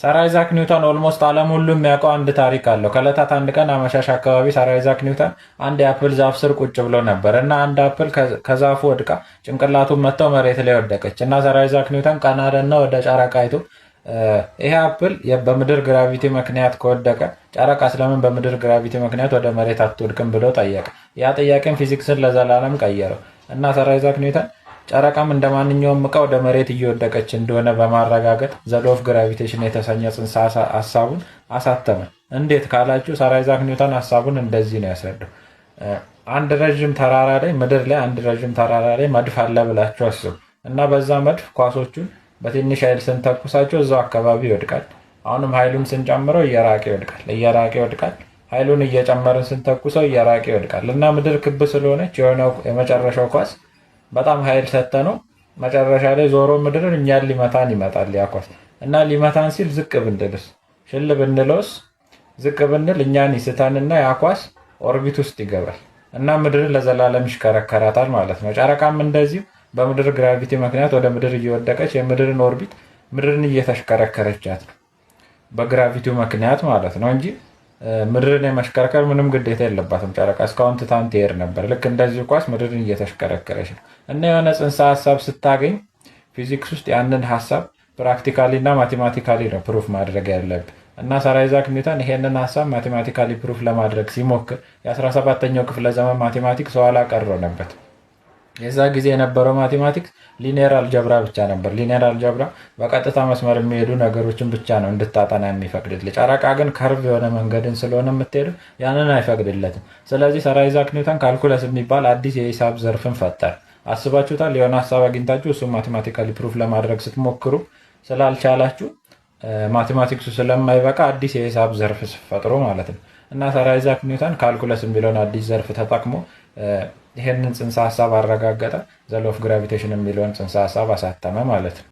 ሰር አይዛክ ኒውተን ኦልሞስት ዓለም ሁሉ የሚያውቀው አንድ ታሪክ አለው። ከዕለታት አንድ ቀን አመሻሽ አካባቢ ሰር አይዛክ ኒውተን አንድ የአፕል ዛፍ ስር ቁጭ ብሎ ነበር እና አንድ አፕል ከዛፉ ወድቃ ጭንቅላቱን መጥተው መሬት ላይ ወደቀች እና ሰር አይዛክ ኒውተን ቀና አለና ወደ ጨረቃ አይቶ ይሄ አፕል በምድር ግራቪቲ ምክንያት ከወደቀ ጨረቃ ስለምን በምድር ግራቪቲ ምክንያት ወደ መሬት አትወድቅም ብሎ ጠየቀ። ያ ጥያቄም ፊዚክስን ለዘላለም ቀየረው እና ሰር አይዛክ ኒውተን ጨረቃም እንደ ማንኛውም ዕቃ ወደ መሬት እየወደቀች እንደሆነ በማረጋገጥ ዘ ሎው ኦፍ ግራቪቴሽን የተሰኘ ጽንሰ ሀሳቡን አሳተመ። እንዴት ካላችሁ ሰር አይዛክ ኒውተን ሀሳቡን እንደዚህ ነው ያስረዳው። አንድ ረዥም ተራራ ላይ ምድር ላይ አንድ ረዥም ተራራ ላይ መድፍ አለ ብላችሁ አስቡ እና በዛ መድፍ ኳሶቹን በትንሽ ኃይል ስንተኩሳቸው እዛው አካባቢ ይወድቃል። አሁንም ኃይሉን ስንጨምረው እየራቀ ይወድቃል። ኃይሉን እየጨመርን ስንተኩሰው እየራቀ ይወድቃል እና ምድር ክብ ስለሆነች የሆነው የመጨረሻው ኳስ በጣም ኃይል ሰጠነው መጨረሻ ላይ ዞሮ ምድርን እኛን ሊመታን ይመጣል ያ ኳስ እና ሊመታን ሲል ዝቅ ብንልስ ሽል ብንለውስ ዝቅ ብንል እኛን ይስተንና ያ ኳስ ኦርቢት ውስጥ ይገባል እና ምድርን ለዘላለም ይሽከረከራታል ማለት ነው። ጨረቃም እንደዚሁ በምድር ግራቪቲ ምክንያት ወደ ምድር እየወደቀች የምድርን ኦርቢት ምድርን እየተሽከረከረቻት ነው በግራቪቲው ምክንያት ማለት ነው እንጂ ምድርን የመሽከርከር ምንም ግዴታ የለባትም። ጨረቃ እስካሁን ትታን ትሄድ ነበር። ልክ እንደዚህ ኳስ ምድርን እየተሽከረከረች ነው እና የሆነ ጽንሰ ሀሳብ ስታገኝ ፊዚክስ ውስጥ ያንን ሀሳብ ፕራክቲካሊ እና ማቴማቲካሊ ነው ፕሩፍ ማድረግ ያለብን እና ሰር አይዛክ ኒውተን ይሄንን ሀሳብ ማቴማቲካሊ ፕሩፍ ለማድረግ ሲሞክር የ17ኛው ክፍለ ዘመን ማቴማቲክስ ኋላ ቀር ሆነበት። የዛ ጊዜ የነበረው ማቴማቲክስ ሊኒየር አልጀብራ ብቻ ነበር። ሊኒየር አልጀብራ በቀጥታ መስመር የሚሄዱ ነገሮችን ብቻ ነው እንድታጠና የሚፈቅድልህ። ጨረቃ ግን ከርቭ የሆነ መንገድን ስለሆነ የምትሄዱ ያንን አይፈቅድለትም። ስለዚህ ሰር አይዛክ ኒውተን ካልኩለስ የሚባል አዲስ የሂሳብ ዘርፍን ፈጠረ። አስባችሁታል? የሆነ ሀሳብ አግኝታችሁ እሱ ማቴማቲካሊ ፕሩፍ ለማድረግ ስትሞክሩ ስላልቻላችሁ ማቴማቲክሱ ስለማይበቃ አዲስ የሂሳብ ዘርፍ ፈጥሮ ማለት ነው እና ሰር አይዛክ ኒውተን ካልኩለስ የሚለውን አዲስ ዘርፍ ተጠቅሞ ይሄንን ጽንሰ ሀሳብ አረጋገጠ። ዘ ሎው ኦፍ ግራቪቴሽን የሚለውን ጽንሰ ሀሳብ አሳተመ ማለት ነው።